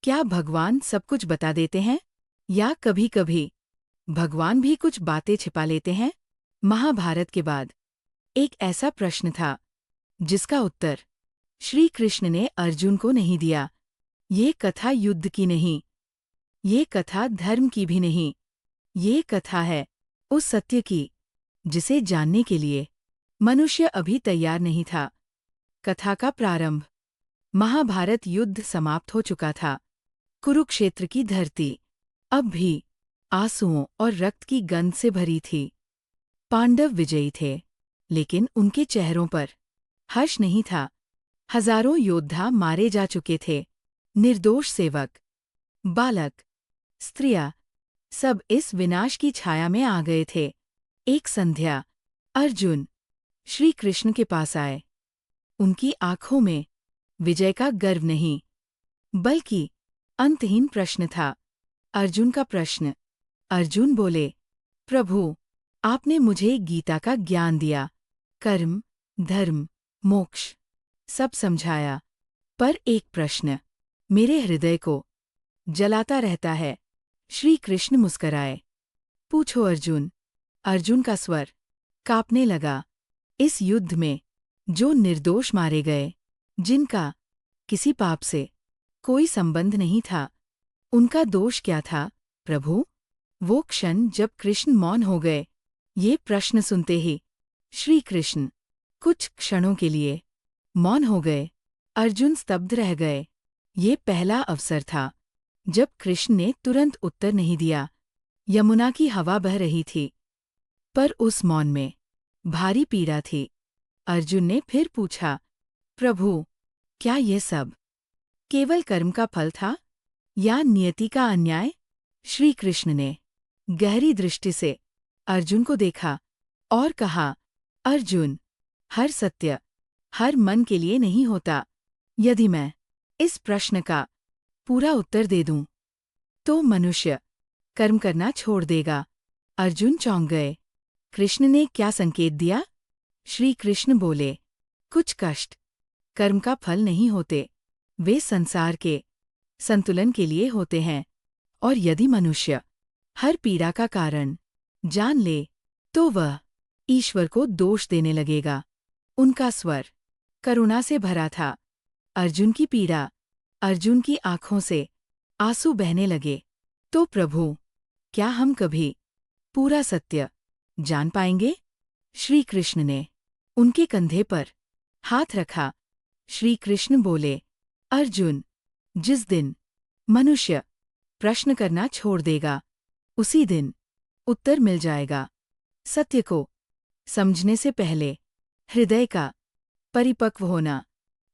क्या भगवान सब कुछ बता देते हैं या कभी-कभी भगवान भी कुछ बातें छिपा लेते हैं? महाभारत के बाद एक ऐसा प्रश्न था जिसका उत्तर श्री कृष्ण ने अर्जुन को नहीं दिया। ये कथा युद्ध की नहीं, ये कथा धर्म की भी नहीं, ये कथा है उस सत्य की जिसे जानने के लिए मनुष्य अभी तैयार नहीं था। कथा का प्रारंभ। महाभारत युद्ध समाप्त हो चुका था। कुरुक्षेत्र की धरती अब भी आंसुओं और रक्त की गंध से भरी थी। पांडव विजयी थे, लेकिन उनके चेहरों पर हर्ष नहीं था। हजारों योद्धा मारे जा चुके थे। निर्दोष सेवक, बालक, स्त्रियां, सब इस विनाश की छाया में आ गए थे। एक संध्या अर्जुन श्री कृष्ण के पास आए। उनकी आंखों में विजय का गर्व नहीं, बल्कि अंतहीन प्रश्न था। अर्जुन का प्रश्न। अर्जुन बोले, प्रभु, आपने मुझे गीता का ज्ञान दिया, कर्म, धर्म, मोक्ष सब समझाया, पर एक प्रश्न मेरे हृदय को जलाता रहता है। श्री कृष्ण मुस्कराए। पूछो अर्जुन। अर्जुन का स्वर कांपने लगा। इस युद्ध में जो निर्दोष मारे गए, जिनका किसी पाप से कोई संबंध नहीं था, उनका दोष क्या था प्रभु? वो क्षण जब कृष्ण मौन हो गए। ये प्रश्न सुनते ही श्री कृष्ण कुछ क्षणों के लिए मौन हो गए। अर्जुन स्तब्ध रह गए। ये पहला अवसर था जब कृष्ण ने तुरंत उत्तर नहीं दिया। यमुना की हवा बह रही थी, पर उस मौन में भारी पीड़ा थी। अर्जुन ने फिर पूछा, प्रभु, क्या ये सब केवल कर्म का फल था या नियति का अन्याय? श्री कृष्ण ने गहरी दृष्टि से अर्जुन को देखा और कहा, अर्जुन, हर सत्य हर मन के लिए नहीं होता। यदि मैं इस प्रश्न का पूरा उत्तर दे दूं, तो मनुष्य कर्म करना छोड़ देगा। अर्जुन चौंक गए। कृष्ण ने क्या संकेत दिया? श्री कृष्ण बोले, कुछ कष्ट कर्म का फल नहीं होते, वे संसार के संतुलन के लिए होते हैं। और यदि मनुष्य हर पीड़ा का कारण जान ले, तो वह ईश्वर को दोष देने लगेगा। उनका स्वर करुणा से भरा था। अर्जुन की पीड़ा, अर्जुन की आंखों से आंसू बहने लगे। तो प्रभु, क्या हम कभी पूरा सत्य जान पाएंगे? श्री कृष्ण ने उनके कंधे पर हाथ रखा। श्री कृष्ण बोले, अर्जुन, जिस दिन मनुष्य प्रश्न करना छोड़ देगा, उसी दिन उत्तर मिल जाएगा। सत्य को समझने से पहले हृदय का परिपक्व होना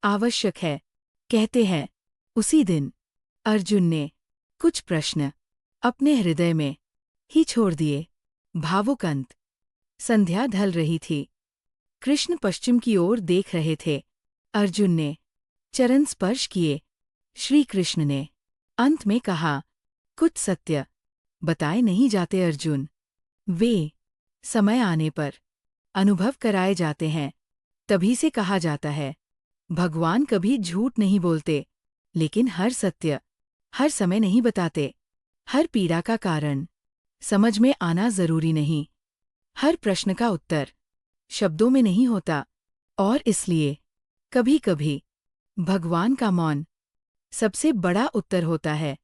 आवश्यक है, कहते हैं। उसी दिन अर्जुन ने कुछ प्रश्न अपने हृदय में ही छोड़ दिए। भावुक अंत। संध्या ढल रही थी। कृष्ण पश्चिम की ओर देख रहे थे। अर्जुन ने चरण स्पर्श किए। श्री कृष्ण ने अंत में कहा, कुछ सत्य बताए नहीं जाते अर्जुन, वे समय आने पर अनुभव कराए जाते हैं। तभी से कहा जाता है, भगवान कभी झूठ नहीं बोलते, लेकिन हर सत्य हर समय नहीं बताते। हर पीड़ा का कारण समझ में आना जरूरी नहीं। हर प्रश्न का उत्तर शब्दों में नहीं होता, और इसलिए कभी-कभी भगवान का मौन सबसे बड़ा उत्तर होता है।